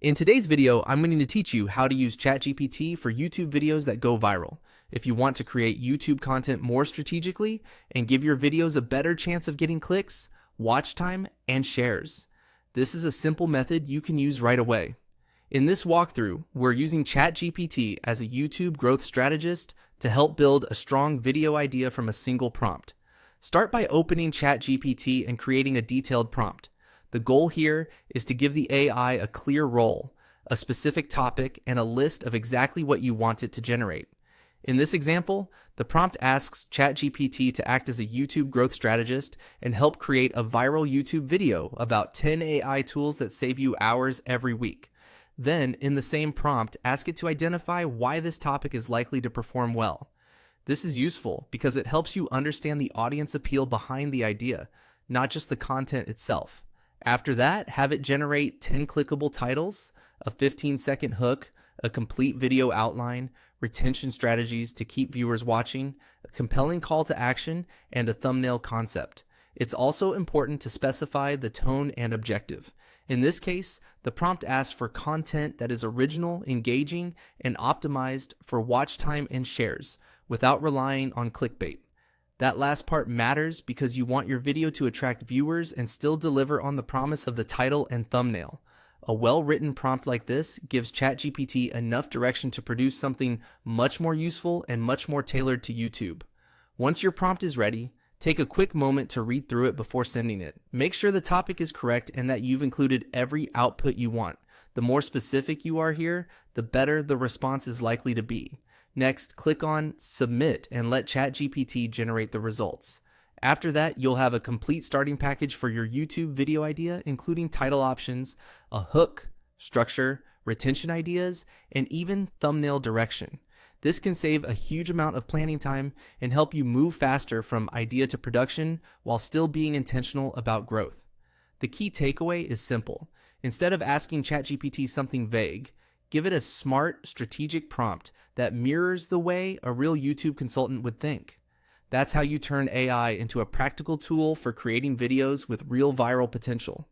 In today's video, I'm going to teach you how to use ChatGPT for YouTube videos that go viral. If you want to create YouTube content more strategically and give your videos a better chance of getting clicks, watch time, and shares. This is a simple method you can use right away. In this walkthrough, we're using ChatGPT as a YouTube growth strategist to help build a strong video idea from a single prompt. Start by opening ChatGPT and creating a detailed prompt. The goal here is to give the AI a clear role, a specific topic, and a list of exactly what you want it to generate. In this example, the prompt asks ChatGPT to act as a YouTube growth strategist and help create a viral YouTube video about 10 AI tools that save you hours every week. Then, in the same prompt, ask it to identify why this topic is likely to perform well. This is useful because it helps you understand the audience appeal behind the idea, not just the content itself. After that, have it generate 10 clickable titles, a 15-second hook, a complete video outline, retention strategies to keep viewers watching, a compelling call to action, and a thumbnail concept. It's also important to specify the tone and objective. In this case, the prompt asks for content that is original, engaging, and optimized for watch time and shares, without relying on clickbait. That last part matters because you want your video to attract viewers and still deliver on the promise of the title and thumbnail. A well-written prompt like this gives ChatGPT enough direction to produce something much more useful and much more tailored to YouTube. Once your prompt is ready, take a quick moment to read through it before sending it. Make sure the topic is correct and that you've included every output you want. The more specific you are here, the better the response is likely to be. Next, click on Submit and let ChatGPT generate the results. After that, you'll have a complete starting package for your YouTube video idea, including title options, a hook, structure, retention ideas, and even thumbnail direction. This can save a huge amount of planning time and help you move faster from idea to production while still being intentional about growth. The key takeaway is simple. Instead of asking ChatGPT something vague, give it a smart, strategic prompt that mirrors the way a real YouTube consultant would think. That's how you turn AI into a practical tool for creating videos with real viral potential.